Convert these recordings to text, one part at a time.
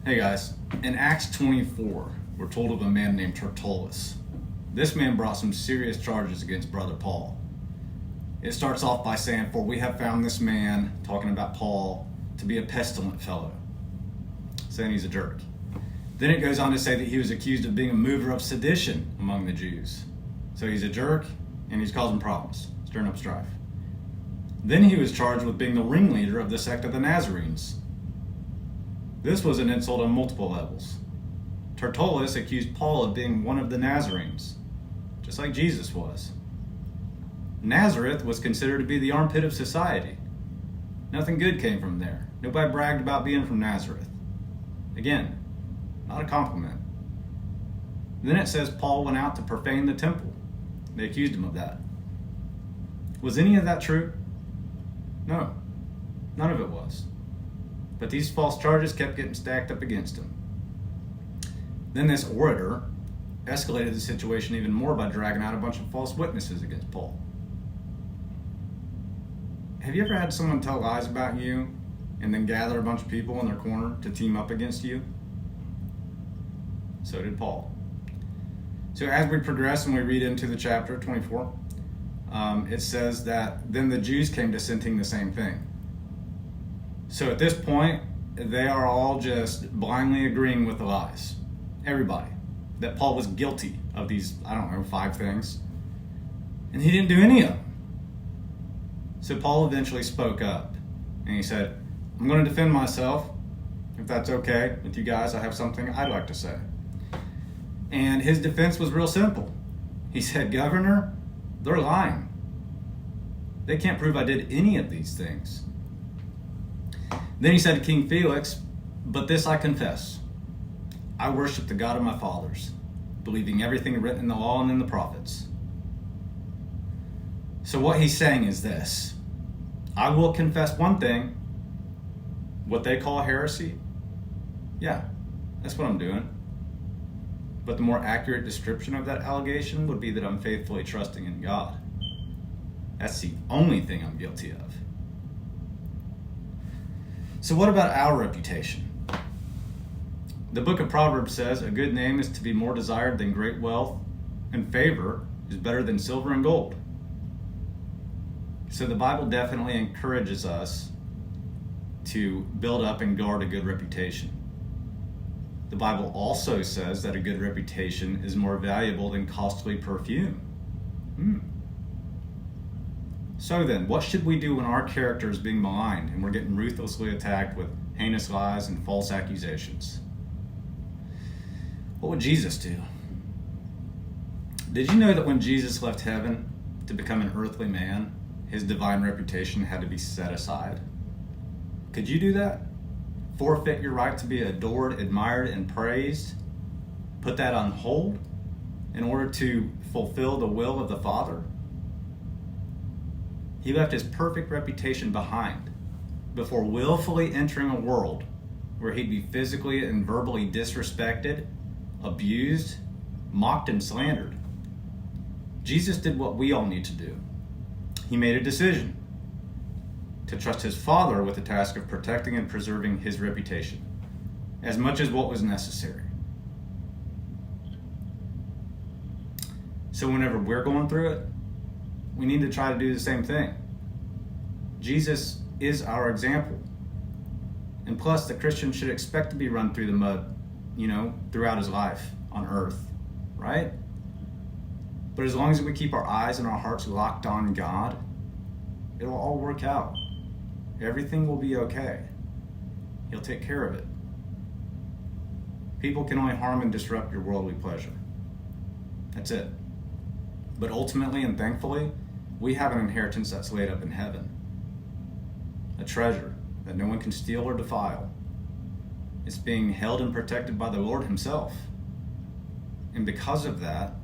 Hey guys, in Acts 24, we're told of a man named Tertullus. This man brought some serious charges against brother Paul. It starts off by saying, "For we have found this man," talking about Paul, "to be a pestilent fellow," saying he's a jerk. Then it goes on to say that he was accused of being a mover of sedition among the Jews. So he's a jerk, and he's causing problems, stirring up strife. Then he was charged with being the ringleader of the sect of the Nazarenes. This was an insult on multiple levels. Tertullus accused Paul of being one of the Nazarenes, just like Jesus was. Nazareth was considered to be the armpit of society. Nothing good came from there. Nobody bragged about being from Nazareth. Again, not a compliment. Then it says Paul went out to profane the temple. They accused him of that. Was any of that true? No, none of it was. But these false charges kept getting stacked up against him. Then this orator escalated the situation even more by dragging out a bunch of false witnesses against Paul. Have you ever had someone tell lies about you and then gather a bunch of people in their corner to team up against you? So did Paul. So as we progress and we read into the chapter 24, it says that then the Jews came dissenting the same thing. So at this point, they are all just blindly agreeing with the lies. Everybody. That Paul was guilty of these, 5 things. And he didn't do any of them. So Paul eventually spoke up. And he said, "I'm going to defend myself. If that's okay with you guys, I have something I'd like to say." And his defense was real simple. He said, "Governor, they're lying. They can't prove I did any of these things." Then he said to King Felix, "But this I confess. I worship the God of my fathers, believing everything written in the law and in the prophets." So what he's saying is this: I will confess one thing, what they call heresy. Yeah, that's what I'm doing. But the more accurate description of that allegation would be that I'm faithfully trusting in God. That's the only thing I'm guilty of. So what about our reputation? The book of Proverbs says a good name is to be more desired than great wealth, and favor is better than silver and gold. So the Bible definitely encourages us to build up and guard a good reputation. The Bible also says that a good reputation is more valuable than costly perfume. So then, what should we do when our character is being maligned and we're getting ruthlessly attacked with heinous lies and false accusations? What would Jesus do? Did you know that when Jesus left heaven to become an earthly man, his divine reputation had to be set aside? Could you do that? Forfeit your right to be adored, admired, and praised? Put that on hold in order to fulfill the will of the Father? He left his perfect reputation behind before willfully entering a world where he'd be physically and verbally disrespected, abused, mocked, and slandered. Jesus did what we all need to do. He made a decision to trust his Father with the task of protecting and preserving his reputation as much as what was necessary. So whenever we're going through it, we need to try to do the same thing. Jesus is our example. And plus, the Christian should expect to be run through the mud, throughout his life on earth, right? But as long as we keep our eyes and our hearts locked on God, it'll all work out. Everything will be okay. He'll take care of it. People can only harm and disrupt your worldly pleasure. That's it. But ultimately and thankfully, we have an inheritance that's laid up in heaven. A treasure that no one can steal or defile. It's being held and protected by the Lord himself. And because of that,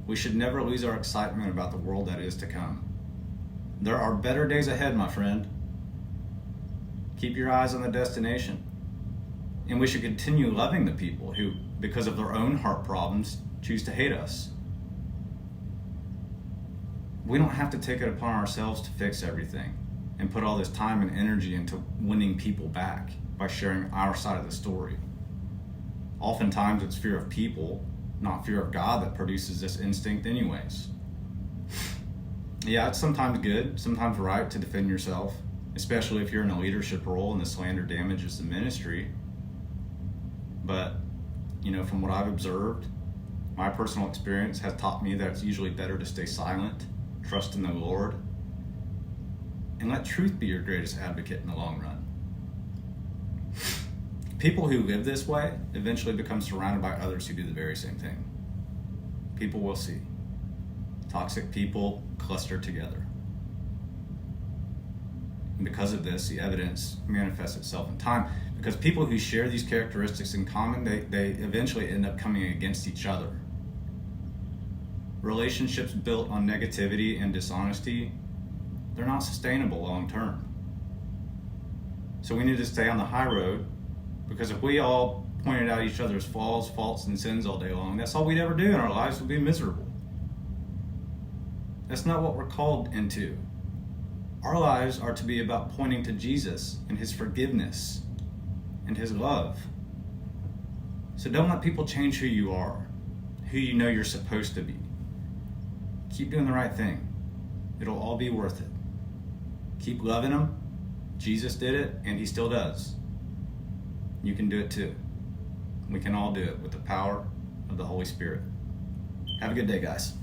we should never lose our excitement about the world that is to come. There are better days ahead, my friend. Keep your eyes on the destination. And we should continue loving the people who, because of their own heart problems, choose to hate us. We don't have to take it upon ourselves to fix everything and put all this time and energy into winning people back by sharing our side of the story. Oftentimes it's fear of people, not fear of God, that produces this instinct anyways. Yeah, it's sometimes good, sometimes right to defend yourself, especially if you're in a leadership role and the slander damages the ministry. But, from what I've observed, my personal experience has taught me that it's usually better to stay silent, trust in the Lord, and let truth be your greatest advocate in the long run. People who live this way eventually become surrounded by others who do the very same thing. People will see. Toxic people cluster together. And because of this, the evidence manifests itself in time. Because people who share these characteristics in common, they eventually end up coming against each other. Relationships built on negativity and dishonesty, they're not sustainable long term. So we need to stay on the high road, because if we all pointed out each other's flaws, faults, and sins all day long, that's all we'd ever do, and our lives would be miserable. That's not what we're called into. Our lives are to be about pointing to Jesus and his forgiveness and his love. So don't let people change who you are, who you know you're supposed to be. Keep doing the right thing. It'll all be worth it. Keep loving them. Jesus did it, and he still does. You can do it too. We can all do it with the power of the Holy Spirit. Have a good day, guys.